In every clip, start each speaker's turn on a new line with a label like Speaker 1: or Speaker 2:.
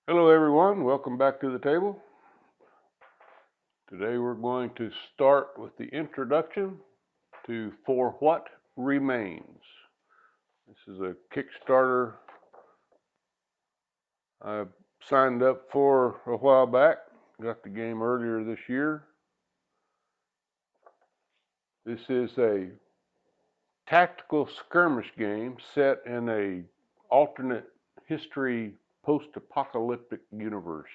Speaker 1: Hello everyone, welcome back to the table. Today we're going to start with the introduction to For What Remains. This is a Kickstarter I signed up for a while back, got the game earlier this year. This is a tactical skirmish game set in a alternate history post-apocalyptic universe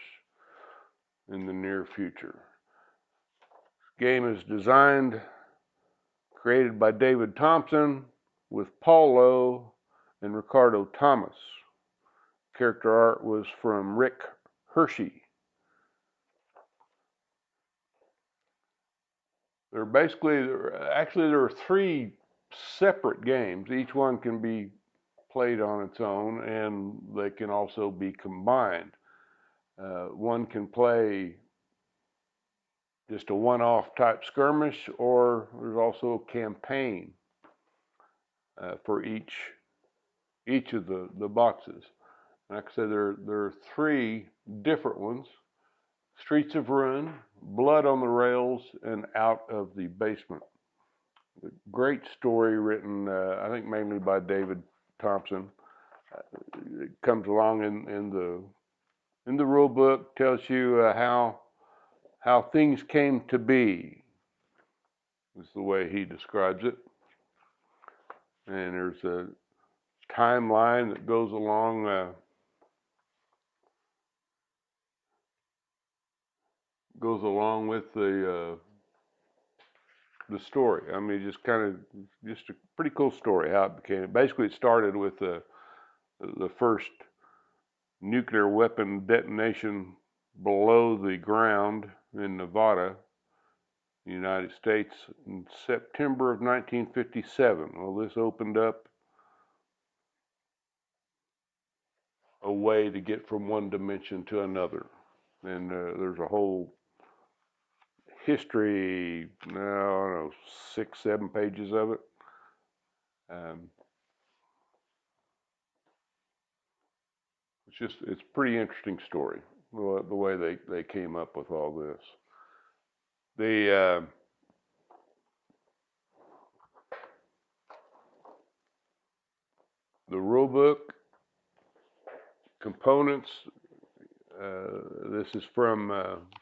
Speaker 1: in the near future. This game is created by David Thompson with Paul Lowe and Ricardo Thomas. Character art was from Rick Hershey. There are three separate games. Each one can be played on its own, and they can also be combined. One can play just a one-off type skirmish, or there's also a campaign for each of the boxes. Like I said, there are three different ones: Streets of Ruin, Blood on the Rails, and Out of the Basement. A great story written, I think, mainly by David Thompson. It comes along in the rule book, tells you how things came to be. Is the way he describes it. And there's a timeline that goes along with the story. I mean, just a pretty cool story how it became. Basically, it started with the first nuclear weapon detonation below the ground in Nevada, the United States, in September of 1957. Well, this opened up a way to get from one dimension to another. And there's a whole history, I don't know, 6, 7 pages of it. It's a pretty interesting story, the way they came up with all this. The rule book components. This is from.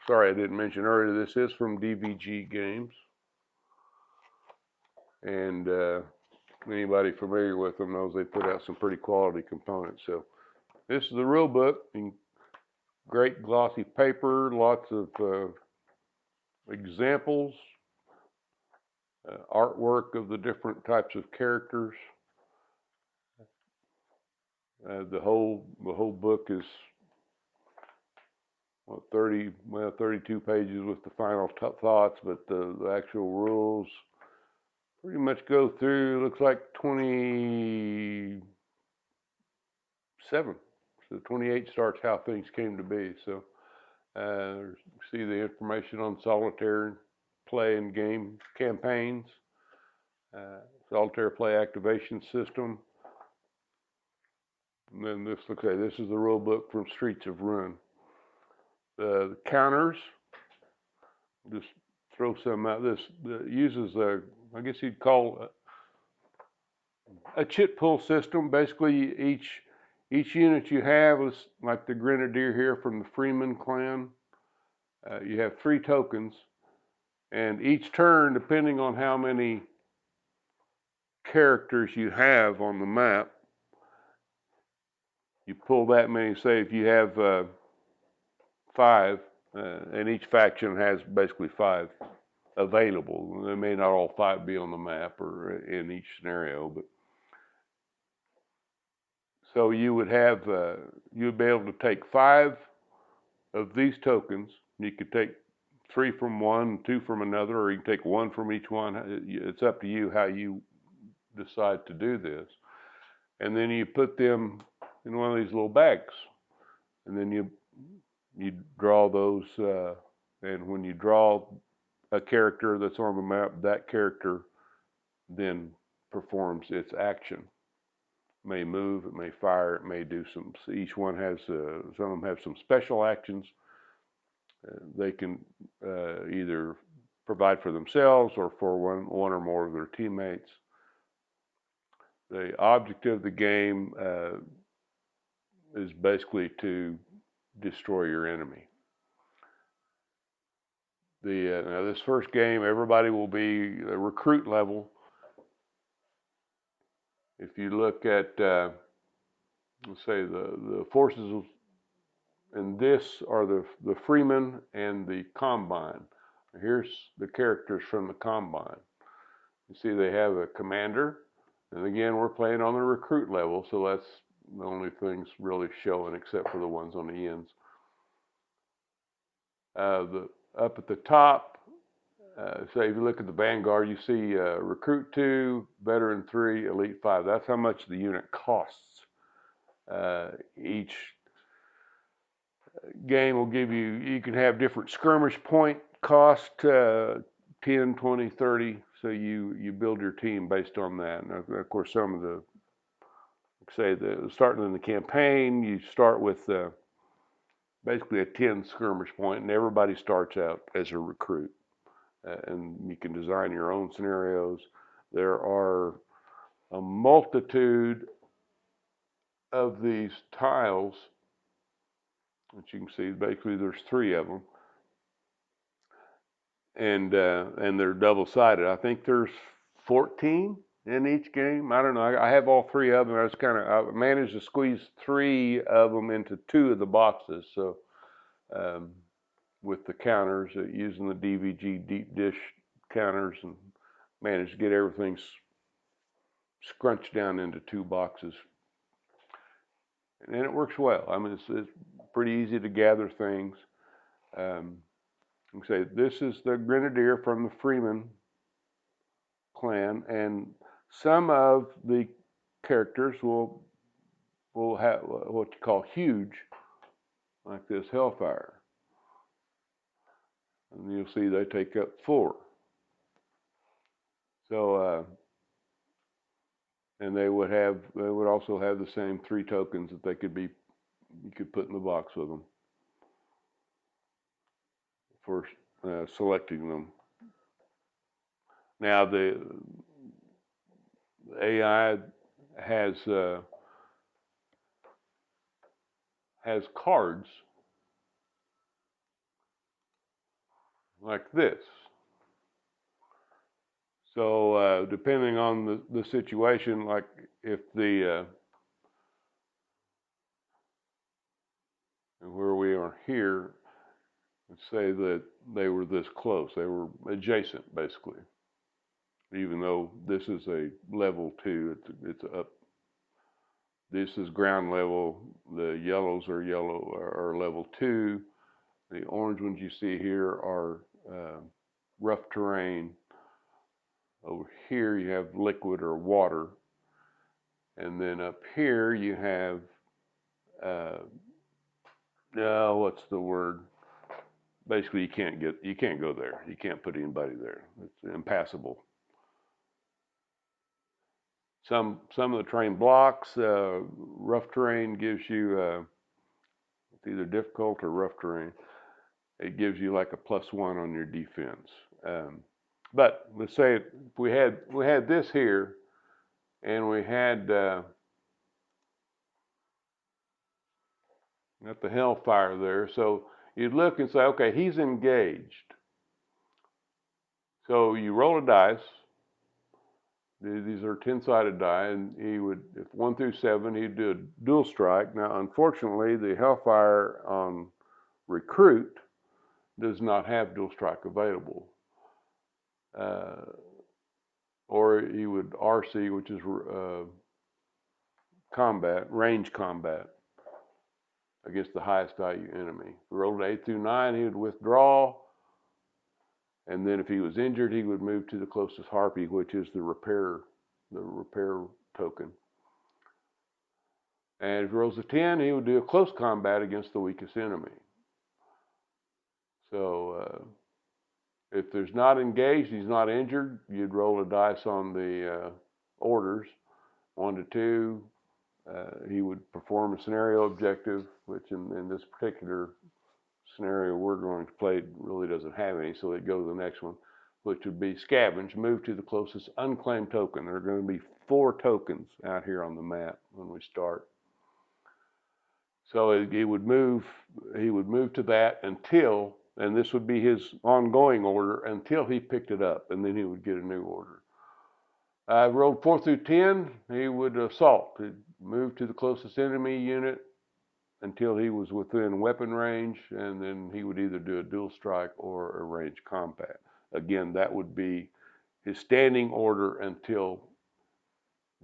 Speaker 1: Sorry, I didn't mention earlier. This is from DVG Games, and anybody familiar with them knows they put out some pretty quality components. So this is the rule book in great glossy paper, lots of examples, artwork of the different types of characters. The whole book is 32 pages with the final thoughts, but the actual rules pretty much go through. Looks like 27. So 28 starts how things came to be. So see the information on Solitaire play and game campaigns, Solitaire play activation system. And then this is the rule book from Streets of Ruin. The counters, just throw some out. This uses I guess you'd call a chit pull system. Basically, each unit you have is like the Grenadier here from the Freeman clan. You have 3 tokens, and each turn, depending on how many characters you have on the map, you pull that many. Say if you have 5, and each faction has basically 5 available. They may not all 5 be on the map or in each scenario, but so you would have you'd be able to take 5 of these tokens. You could take 3 from one, 2 from another, or you can take 1 from each one. It's up to you how you decide to do this. And then you put them in one of these little bags, and then you draw those. And when you draw a character that's on the map, that character then performs its action. may move, it may fire, it may do some. Each one has some of them have some special actions. They can either provide for themselves or for one or more of their teammates. The object of the game is basically to destroy your enemy. Now this first game, everybody will be a recruit level. If you look at, let's say the forces, and this are the freemen and the combine. Here's the characters from the combine. You see they have a commander, and again we're playing on the recruit level, so that's the only things really showing except for the ones on the ends. Up at the top, say if you look at the Vanguard, you see Recruit 2, Veteran 3, Elite 5. That's how much the unit costs. Each game will give you can have different skirmish point cost, 10, 20, 30. So you build your team based on that. And of course, some of the, say, starting in the campaign, you start with basically a 10 skirmish point, and everybody starts out as a recruit. And you can design your own scenarios. There are a multitude of these tiles, which you can see. Basically, there's 3 of them, and they're double-sided. I think there's 14 in each game. I don't know. I have all 3 of them. I managed to squeeze 3 of them into 2 of the boxes. So with the counters, using the DVG deep dish counters, and managed to get everything scrunched down into 2 boxes. And it works well. I mean, it's pretty easy to gather things. Say this is the Grenadier from the Freeman clan, and some of the characters will have what you call huge, like this Hellfire. And you'll see they take up 4. So, and they would also have the same 3 tokens that you could put in the box with them for selecting them. Now the AI has cards like this. So depending on the situation, like if where we are here, let's say that they were this close, they were adjacent basically. Even though this is a level 2, it's up. This is ground level. The yellows are level 2. The orange ones you see here are rough terrain. Over here you have liquid or water, and then up here you have what's the word? Basically, you can't go there. You can't put anybody there. It's impassable. Some of the terrain blocks. Rough terrain gives you it's either difficult or rough terrain. It gives you like a +1 on your defense. But let's say if we had this here, and we had got the Hellfire there. So you'd look and say, okay, he's engaged. So you roll a dice. These are 10-sided die, and he would, if 1 through 7, he'd do a dual strike. Now, unfortunately, the Hellfire on Recruit does not have dual strike available. Or he would RC, which is combat, range combat, against the highest value enemy. If he rolled 8 through 9, he would withdraw. And then if he was injured, he would move to the closest harpy, which is the repair token. And if he rolls a 10, he would do a close combat against the weakest enemy. So if there's not engaged, he's not injured, you'd roll a dice on the orders, 1 to 2, He would perform a scenario objective, which in this particular scenario we're going to play really doesn't have any, so they'd go to the next one, which would be scavenge, move to the closest unclaimed token. There are going to be 4 tokens out here on the map when we start. So he would move to that until, and this would be his ongoing order until he picked it up, and then he would get a new order. Rolled 4 through 10, he would assault. He'd move to the closest enemy unit until he was within weapon range, and then he would either do a dual strike or a ranged combat. Again, that would be his standing order until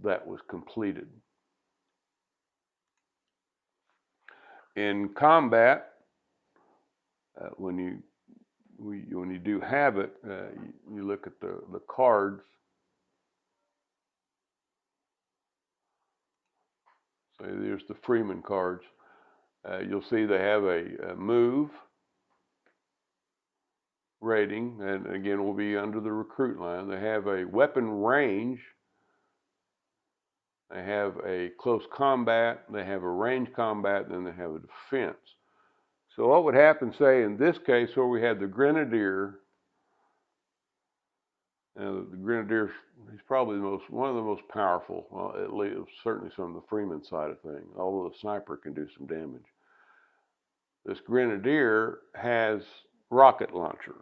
Speaker 1: that was completed. In combat, when you do have it, you look at the cards. So there's the Freeman cards. You'll see they have a move rating, and again will be under the recruit line. They have a weapon range. They have a close combat. They have a range combat. Then they have a defense. So what would happen, say in this case, where we had the Grenadier? The Grenadier, he's probably one of the most powerful, at least certainly from the Freeman side of things, although the sniper can do some damage. This Grenadier has rocket launcher.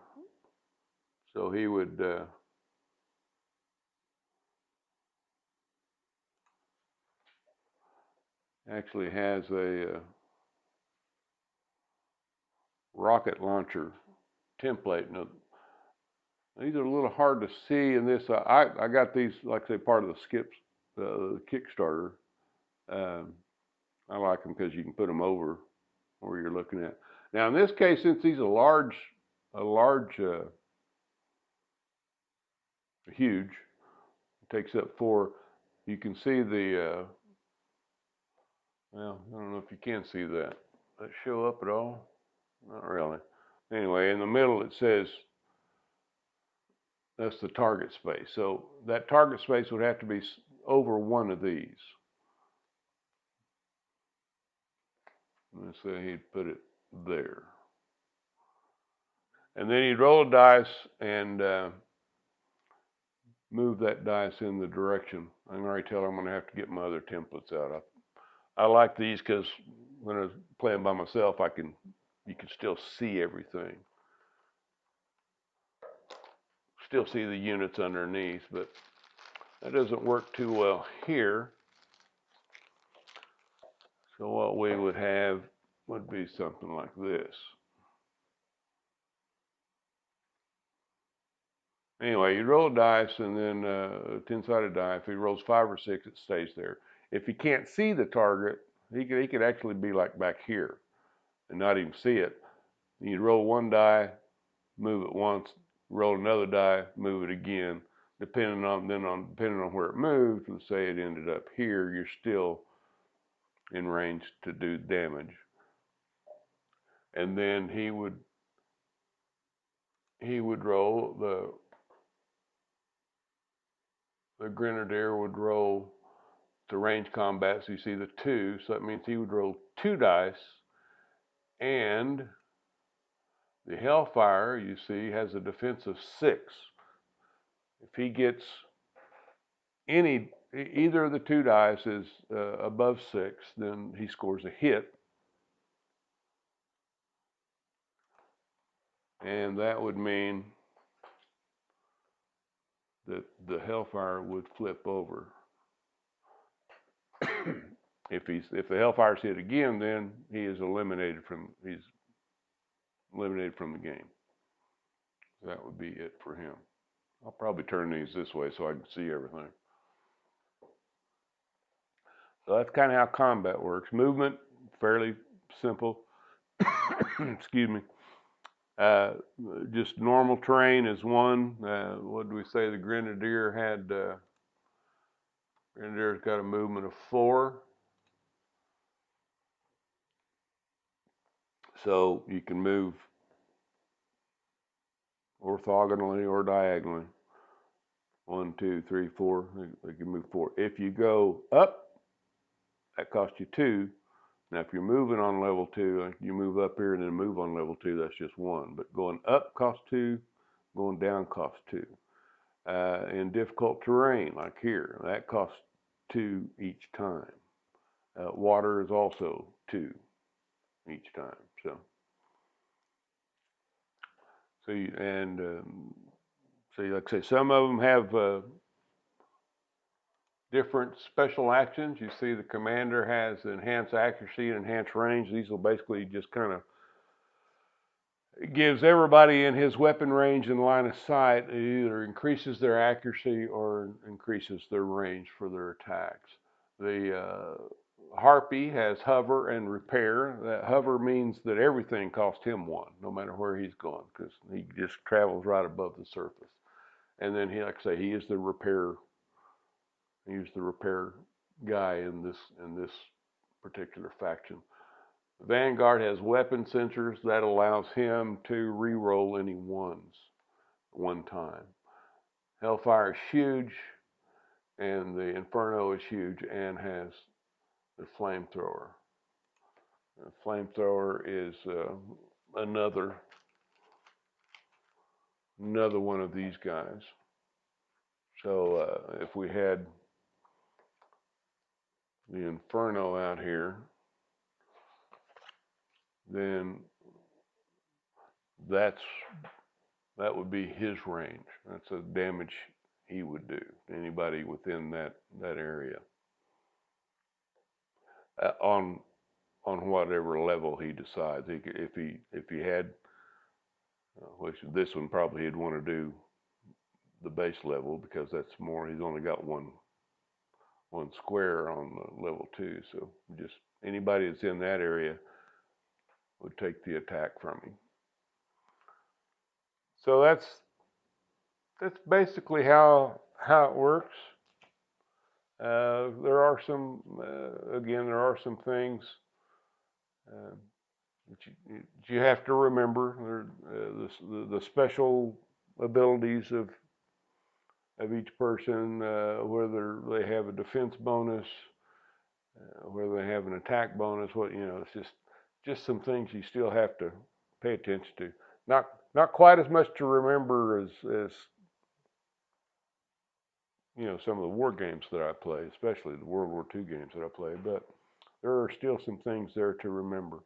Speaker 1: So he would actually has a rocket launcher template. Now, these are a little hard to see in this. I got these, like I say, part of the Kickstarter. I like them because you can put them over where you're looking at. Now, in this case, since he's huge, takes up 4. You can see the. Well, I don't know if you can see that. Does that show up at all? Not really. Anyway, in the middle it says that's the target space. So that target space would have to be over one of these. Let's say he'd put it there. And then he'd roll a dice and move that dice in the direction. I can already tell I'm going to have to get my other templates out. I like these because when I was playing by myself, you can still see everything. Still see the units underneath, but that doesn't work too well here. So what we would have would be something like this. Anyway, you roll a dice and then a 10-sided die. If he rolls 5 or 6, it stays there. If he can't see the target, he could actually be like back here and not even see it. You'd roll 1 die, move it once, roll another die, move it again. Depending on where it moved, let's say it ended up here, you're still in range to do damage. And then he would roll the Grenadier would roll the range combat, so you see the 2, so that means he would roll 2 dice, and the Hellfire, you see, has a defense of 6. If he gets either of the 2 dice is above 6, then he scores a hit, and that would mean that the Hellfire would flip over. If the Hellfire's hit again, then he is eliminated from the game. That would be it for him. I'll probably turn these this way so I can see everything. So that's kind of how combat works. Movement, fairly simple. Excuse me. Just normal terrain is 1. What do we say the Grenadier had? Grenadier's got a movement of 4. So you can move orthogonally or diagonally. 1, 2, 3, 4. They can move 4. If you go up that costs you 2. Now, if you're moving on level 2, you move up here and then move on level 2, that's just 1. But going up costs 2, going down costs 2. In difficult terrain, like here, that costs 2 each time. Water is also 2 each time. So like I say, some of them have different special actions. You see the commander has enhanced accuracy and enhanced range. These will basically just kind of, it gives everybody in his weapon range and line of sight, it either increases their accuracy or increases their range for their attacks. The Harpy has hover and repair. That hover means that everything costs him 1, no matter where he's going, because he just travels right above the surface. And then he, like I say, he is the repair. He's the repair guy in this particular faction. Vanguard has weapon sensors that allows him to re-roll any 1s 1 time. Hellfire is huge, and the Inferno is huge and has the flamethrower. The flamethrower is another one of these guys. So if we had the Inferno out here, then that would be his range. That's the damage he would do to anybody within that area on whatever level he decides. If he had, which this one probably he'd want to do the base level, because that's more. He's only got one square on level 2, so just anybody that's in that area would take the attack from him. So that's basically how it works. There are some things that you have to remember. The special abilities of each person, whether they have a defense bonus, whether they have an attack bonus, it's just some things you still have to pay attention to. Not quite as much to remember as some of the war games that I play, especially the World War II games that I play, but there are still some things there to remember.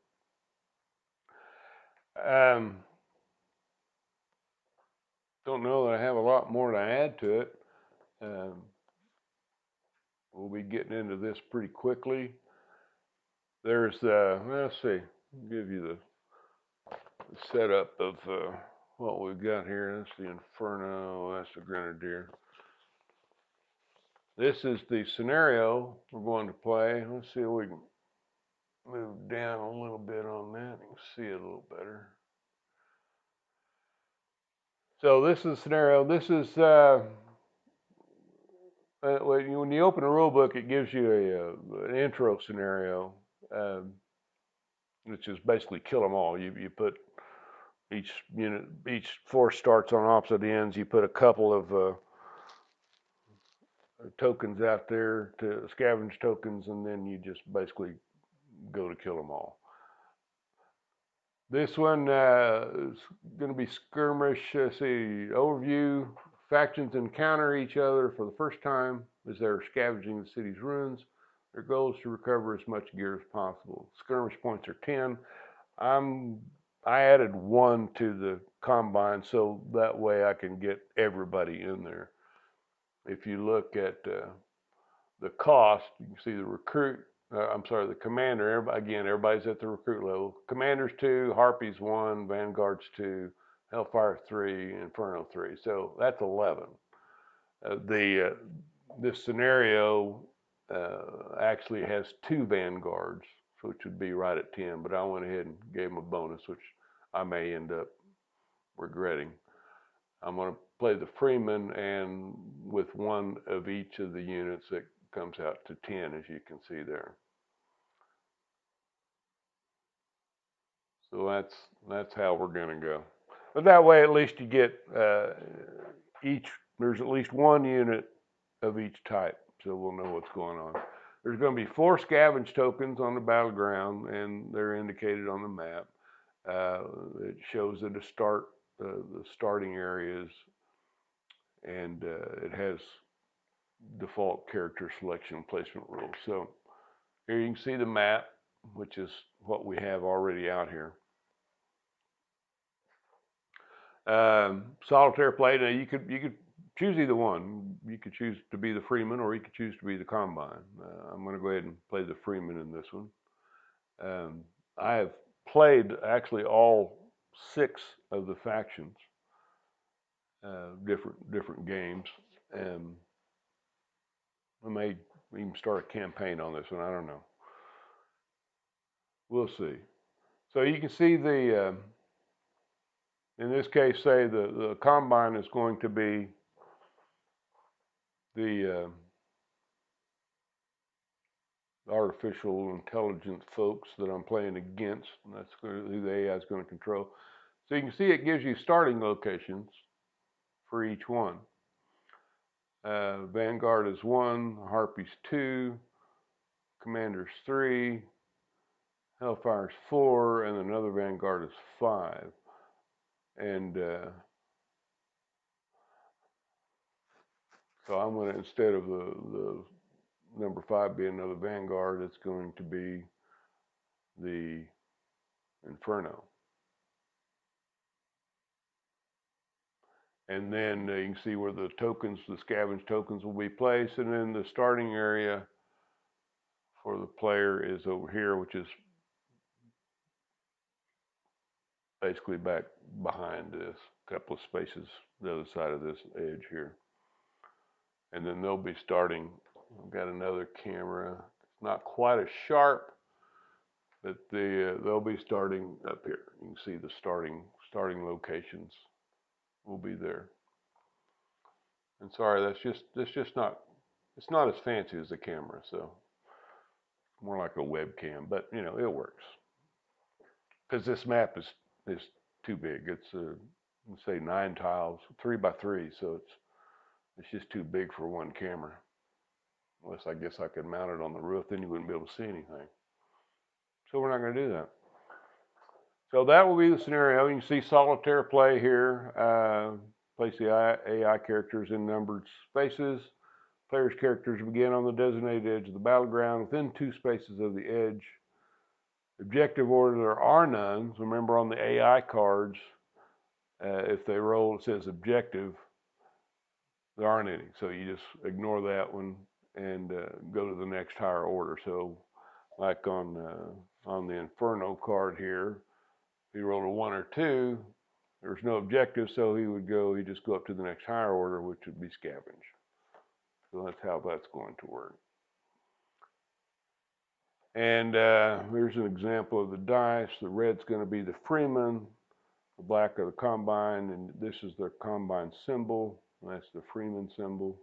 Speaker 1: Don't know that I have a lot more to add to it. We'll be getting into this pretty quickly. There's let's see, I'll give you the setup of what we've got here. That's the Inferno, that's the Grenadier. This is the scenario we're going to play. Let's see if we can move down a little bit on that. You can see it a little better. So this is the scenario. This is when you open a rule book, it gives you an intro scenario, which is basically kill them all. You put each force starts on opposite ends. You put a couple of tokens out there to scavenge tokens, and then you just basically go to kill them all. This one is going to be skirmish. See, overview. Factions encounter each other for the first time as they're scavenging the city's ruins. Their goal is to recover as much gear as possible. Skirmish points are 10. I added 1 to the combine so that way I can get everybody in there. If you look at the cost, you can see the commander. Everybody's at the recruit level. Commander's 2, Harpy's 1, Vanguard's 2, Hellfire 3, Inferno 3. So that's 11. This scenario actually has 2 Vanguards, which would be right at 10, but I went ahead and gave them a bonus, which I may end up regretting. I'm going to play the Freeman, and with 1 of each of the units, that comes out to 10, as you can see there. So that's how we're going to go. But that way, at least you get there's at least 1 unit of each type, so we'll know what's going on. There's going to be 4 scavenge tokens on the battleground, and they're indicated on the map. It shows that the starting areas, and it has default character selection placement rules. So here you can see the map, which is what we have already out here. Solitaire play. Now you could choose either one. You could choose to be the Freeman, or you could choose to be the Combine. I'm going to go ahead and play the Freeman in this one. I have played actually all 6 of the factions, different games. I may even start a campaign on this one. I don't know. We'll see. So you can see the, in this case, say the Combine is going to be the artificial intelligence folks that I'm playing against, and that's who the AI is going to control. So you can see it gives you starting locations for each one. Vanguard is 1, Harpies 2, Commanders 3, Hellfire's 4, and another Vanguard is 5. And so I'm going to, instead of the number 5 being another Vanguard, it's going to be the Inferno. And then you can see where the tokens, the scavenge tokens, will be placed. And then the starting area for the player is over here, which is basically back behind this, couple of spaces the other side of this edge here. And then they'll be starting. I've got another camera. It's not quite as sharp, but they'll be starting up here. You can see the starting locations will be there. And sorry, that's just not, it's not as fancy as the camera, so more like a webcam, but you know, it works. Because this map is too big. It's let's say 9 tiles, 3 by 3, so it's just too big for one camera. Unless I guess I could mount it on the roof, then you wouldn't be able to see anything. So we're not going to do that. So that will be the scenario. You can see Solitaire play here. Place the AI characters in numbered spaces. Players' characters begin on the designated edge of the battleground within 2 spaces of the edge. Objective order, there are none. So remember on the AI cards, if they roll, it says objective. There aren't any. So you just ignore that one and go to the next higher order. So like on the Inferno card here, if he rolled a 1 or 2, there's no objective, so he'd just go up to the next higher order, which would be Scavenge. So that's how that's going to work. And here's an example of the dice. The red's going to be the Freeman, the black are the Combine, and this is their Combine symbol. That's the Freeman symbol.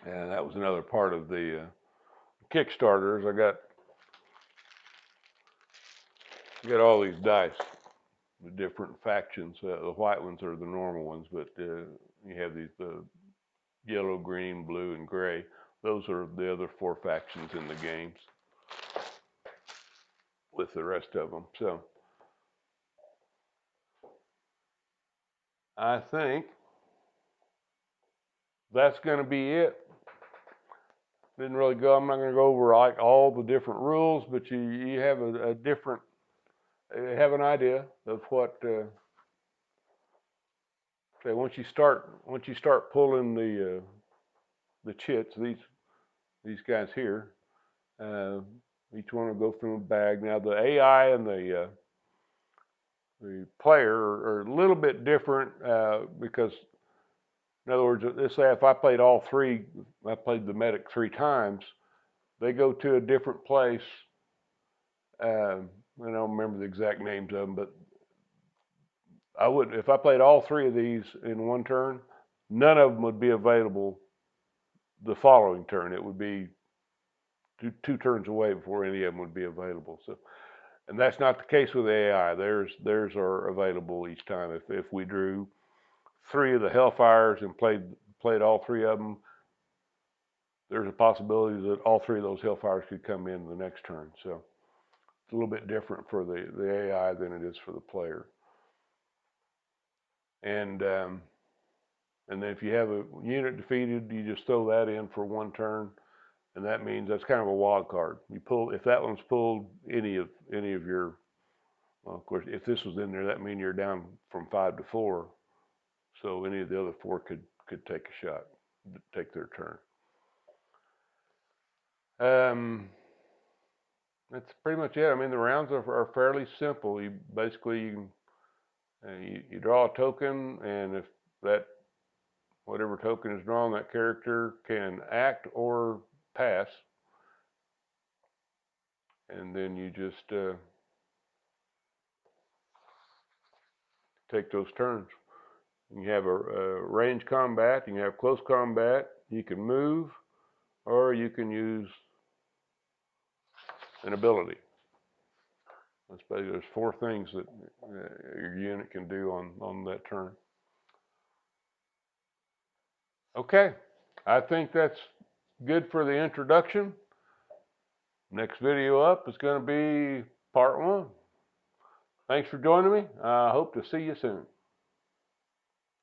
Speaker 1: And that was another part of the Kickstarters. I got all these dice, the different factions. The white ones are the normal ones, but you have these yellow, green, blue, and gray. Those are the other 4 factions in the games with the rest of them. So I think that's going to be it. Didn't really go. I'm not going to go over like all the different rules, but you have a different, have an idea of what. Say once you start pulling the chits, these guys here, each one will go from a bag. Now the AI and the player are a little bit different because, in other words, let's say if I played all 3, I played the medic 3 times, they go to a different place. I don't remember the exact names of them, but I would, if I played all 3 of these in one turn, none of them would be available the following turn. It would be two turns away before any of them would be available. So, and that's not the case with AI. Theirs are available each time. If we drew 3 of the Hellfires and played all 3 of them, there's a possibility that all three of those Hellfires could come in the next turn. So it's a little bit different for the AI than it is for the player. And then if you have a unit defeated, you just throw that in for one turn, and that means that's kind of a wild card. You pull, if that one's pulled, any of your, well, of course, if this was in there, that means you're down from 5 to 4. So any of the other 4 could take a shot, take their turn. That's pretty much it. I mean, the rounds are fairly simple. You basically you draw a token, and if that whatever token is drawn, that character can act or pass, and then you just take those turns. You have a range combat, you can have close combat, you can move, or you can use an ability. That's basically, there's 4 things that your unit can do on that turn. Okay, I think that's good for the introduction. Next video up is going to be part 1. Thanks for joining me. I hope to see you soon.